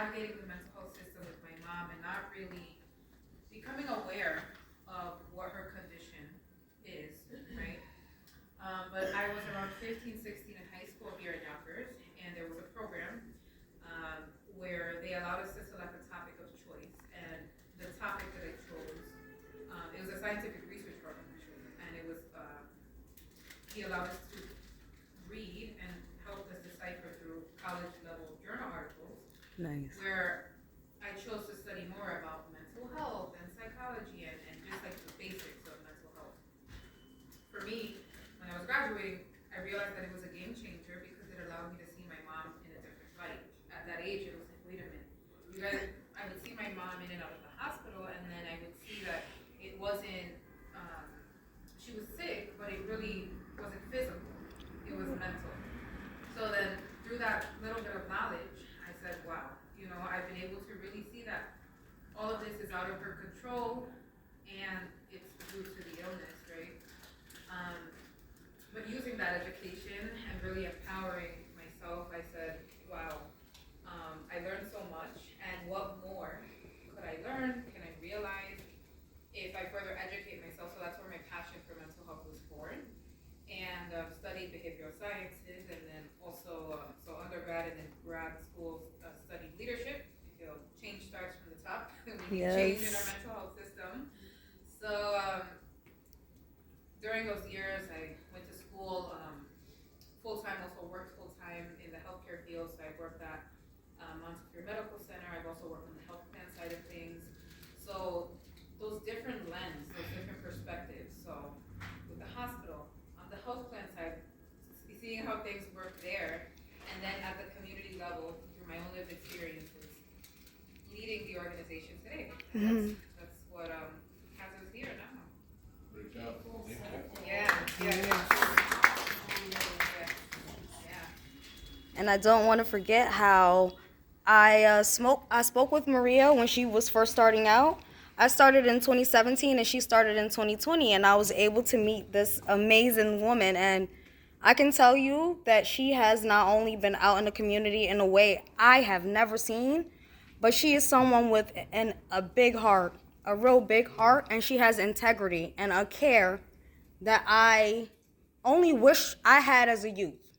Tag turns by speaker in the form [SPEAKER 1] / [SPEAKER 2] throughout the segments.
[SPEAKER 1] navigating the mental health system with my mom and not really becoming aware of what her condition is, right? But I was around 15, 16 in high school here in Yonkers, and there was a program where they allowed us to select a topic of choice. And the topic that I chose, it was a scientific research program, actually, and it was, he allowed us to read and help us decipher through college level journal articles.
[SPEAKER 2] Nice.
[SPEAKER 1] Where I chose to study more about mental health and psychology and just like the basics of mental health. For me, when I was graduating, I realized that it was a game changer because it allowed me to see my mom in a different light. At that age, it was like, wait a minute, you guys, I would see my mom in and out of the hospital, and then I would see that it wasn't, she was sick, but it really wasn't physical, it was mental. So then, through that little bit of knowledge, I said, wow, you know, I've been able to really see that all of this is out of her control, and it's due to the illness, right? But using that education and really empowering myself, I said, wow, I learned so much, and what more could I learn? Can I realize if I further educate myself? So that's where my passion for mental health was born. And studied behavioral sciences, and then also, so undergrad and then grad school, studied leadership. You know, change starts from the top. We need change in our mental health system. So during those years, I went to school full-time, also worked full-time in the healthcare field. So I worked at Montefiore Medical Center. I've also worked on the health plan side of things. So those different lenses, those different perspectives. So with the hospital, on the health plan side, seeing how things work there, and then at the community level, through my own lived experiences, leading the organization today. That's what has us here now.
[SPEAKER 3] Great job. Thank you.
[SPEAKER 1] Yeah.
[SPEAKER 2] And I don't want to forget how I spoke with Maria when she was first starting out. I started in 2017 and she started in 2020, and I was able to meet this amazing woman, and I can tell you that she has not only been out in the community in a way I have never seen, but she is someone with a big heart, a real big heart, and she has integrity and a care that I only wish I had as a youth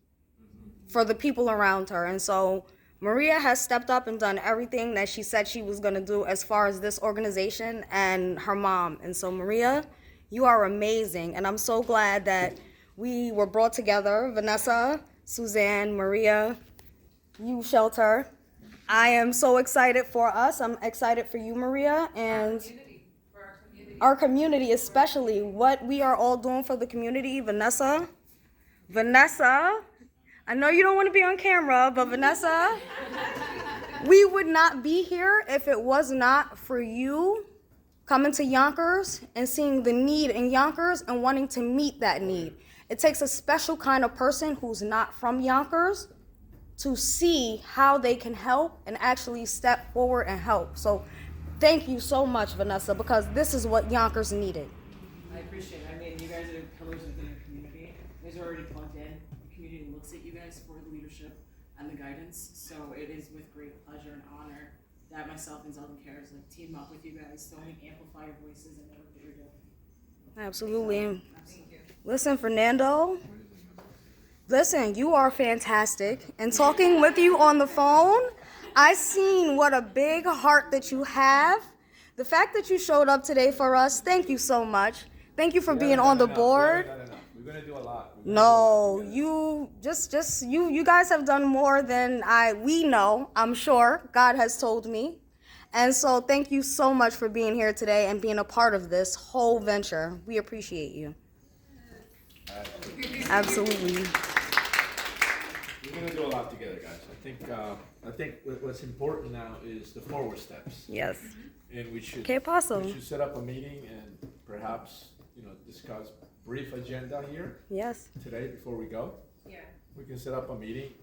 [SPEAKER 2] for the people around her. And so Maria has stepped up and done everything that she said she was going to do as far as this organization and her mom. And so Maria, you are amazing, and I'm so glad that we were brought together. Vanessa, Suzanne, Maria, you, Shelter. I am so excited for us. I'm excited for you, Maria, and our community, especially what we are all doing for the community. Vanessa, I know you don't want to be on camera, but Vanessa, we would not be here if it was not for you coming to Yonkers and seeing the need in Yonkers and wanting to meet that need. It takes a special kind of person who's not from Yonkers to see how they can help and actually step forward and help. So thank you so much, Vanessa, because this is what Yonkers needed.
[SPEAKER 4] I appreciate it. I mean, you guys are pillars within the community. You guys are already plugged in. The community looks at you guys for the leadership and the guidance. So it is with great pleasure and honor that myself and Zeldin Cares team up with you guys to only amplify your voices and the work that you're doing.
[SPEAKER 2] Absolutely. Listen, Fernando. Listen, you are fantastic. And talking with you on the phone, I seen what a big heart that you have. The fact that you showed up today for us, thank you so much. Thank you for being on the board.
[SPEAKER 3] We're gonna do a lot.
[SPEAKER 2] No, you you guys have done more than we know, I'm sure. God has told me. And so thank you so much for being here today and being a part of this whole venture. We appreciate you. Absolutely.
[SPEAKER 3] We're gonna do a lot together, guys. I think what's important now is the forward steps.
[SPEAKER 2] Yes.
[SPEAKER 3] And we should set up a meeting and perhaps discuss brief agenda here.
[SPEAKER 2] Yes.
[SPEAKER 3] Today before we go.
[SPEAKER 1] Yeah.
[SPEAKER 3] We can set up a meeting.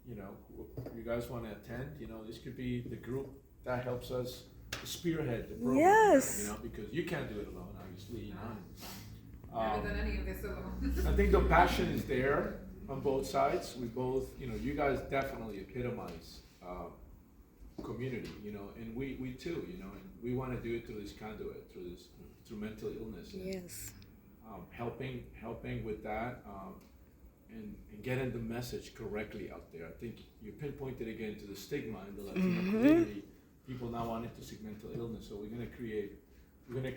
[SPEAKER 3] You guys want to attend? This could be the group that helps us spearhead the program.
[SPEAKER 2] Yes.
[SPEAKER 3] Because you can't do it alone, obviously.
[SPEAKER 1] I haven't done any of this alone.
[SPEAKER 3] I think the passion is there on both sides. We both, you guys definitely epitomize community, you know, and we too, you know, and we want to do it through this conduit, through mental illness. And,
[SPEAKER 2] Yes.
[SPEAKER 3] helping with that, and getting the message correctly out there. I think you pinpointed again to the stigma in the Latino community, people not wanting to seek mental illness. So we're gonna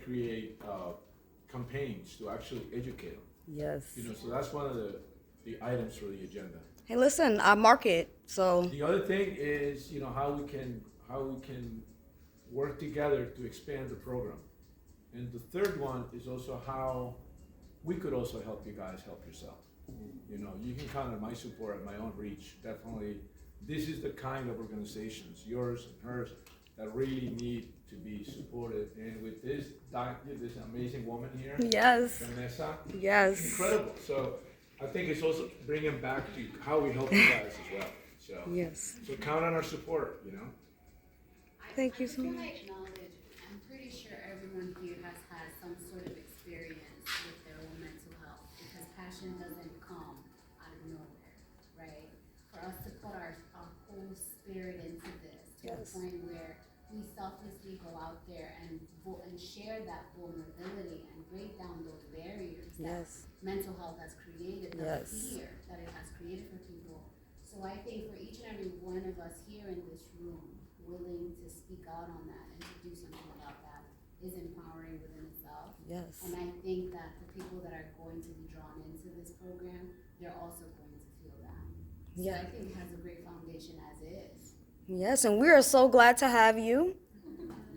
[SPEAKER 3] create campaigns to actually educate them.
[SPEAKER 2] Yes.
[SPEAKER 3] You know, so that's one of the items for the agenda.
[SPEAKER 2] Hey, listen, I market, so
[SPEAKER 3] The other thing is, you know, how we can work together to expand the program. And the third one is also how we could also help you guys help yourself. You know, you can count on my support and my own reach. Definitely, this is the kind of organizations, yours and hers, that really need to be supported. And with this doctor, this amazing woman here,
[SPEAKER 2] yes,
[SPEAKER 3] Vanessa,
[SPEAKER 2] yes,
[SPEAKER 3] incredible. So I think it's also bringing back to how we help you guys as well. So
[SPEAKER 2] yes.
[SPEAKER 3] so count on our support. You know.
[SPEAKER 2] Thank you so
[SPEAKER 5] I just
[SPEAKER 2] much.
[SPEAKER 5] want to acknowledge, I'm pretty sure everyone here has had some sort of experience with their own mental health, because passion doesn't come out of nowhere, right? For us to put our whole spirit into this, to
[SPEAKER 2] Yes.
[SPEAKER 5] a point where we selflessly go out there and share that vulnerability and break down those barriers that
[SPEAKER 2] Yes.
[SPEAKER 5] mental health has created, the
[SPEAKER 2] Yes.
[SPEAKER 5] fear that it has created for people. So I think for each and every one of us here in this room, willing to speak out on that and to do something about that is empowering within itself.
[SPEAKER 2] Yes.
[SPEAKER 5] And I think that the people that are going to be drawn into this program, they're also going to feel that. So
[SPEAKER 2] Yeah.
[SPEAKER 5] I think it has a great foundation as is.
[SPEAKER 2] Yes, and we are so glad to have you.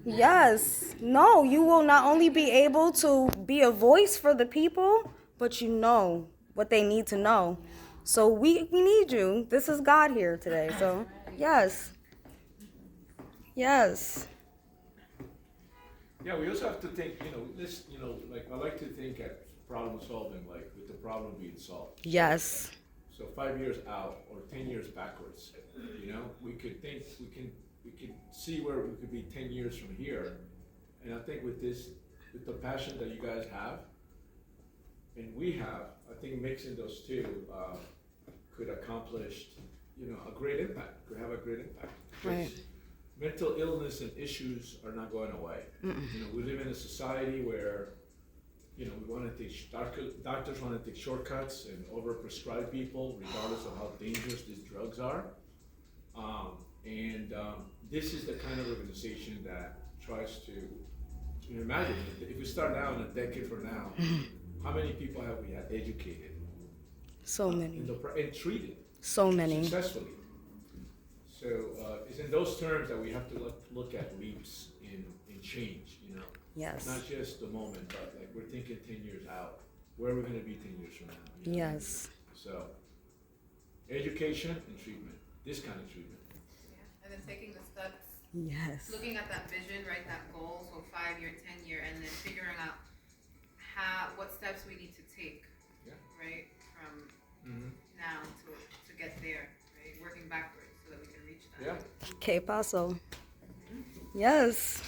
[SPEAKER 2] Yes. No, you will not only be able to be a voice for the people, but you know what they need to know. So we need you. This is God here today. So, yes. Yes.
[SPEAKER 3] Yeah, we also have to think. You know, this. You know, like I like to think at problem solving, like with the problem being solved.
[SPEAKER 2] Yes.
[SPEAKER 3] So 5 years out or 10 years backwards, you know, we could think, we can see where we could be 10 years from here. And I think with the passion that you guys have, and we have, I think mixing those two could accomplish, you know, a great impact, could have a great impact.
[SPEAKER 2] Right.
[SPEAKER 3] Because mental illness and issues are not going away. You know, we live in a society where, you know, we want to take doctors want to take shortcuts and overprescribe people, regardless of how dangerous these drugs are. This is the kind of organization that tries to imagine if we start now in a decade from now, how many people have we had educated?
[SPEAKER 2] So many.
[SPEAKER 3] And treated
[SPEAKER 2] So many.
[SPEAKER 3] successfully. So it's in those terms that we have to look at leaps in change. You know.
[SPEAKER 2] Yes.
[SPEAKER 3] Not just the moment, but like we're thinking 10 years out. Where are we going to be 10 years from now? You know?
[SPEAKER 2] Yes.
[SPEAKER 3] So, education and treatment. This kind of treatment.
[SPEAKER 1] Yeah, and then taking the steps,
[SPEAKER 2] Yes.
[SPEAKER 1] looking at that vision, right, that goal, so 5-year, 10-year, and then figuring out what steps we need to take,
[SPEAKER 3] Yeah.
[SPEAKER 1] right, from
[SPEAKER 3] Mm-hmm.
[SPEAKER 1] now to get there, right, working backwards so that we can reach that.
[SPEAKER 3] Yeah.
[SPEAKER 2] Que paso. Yes.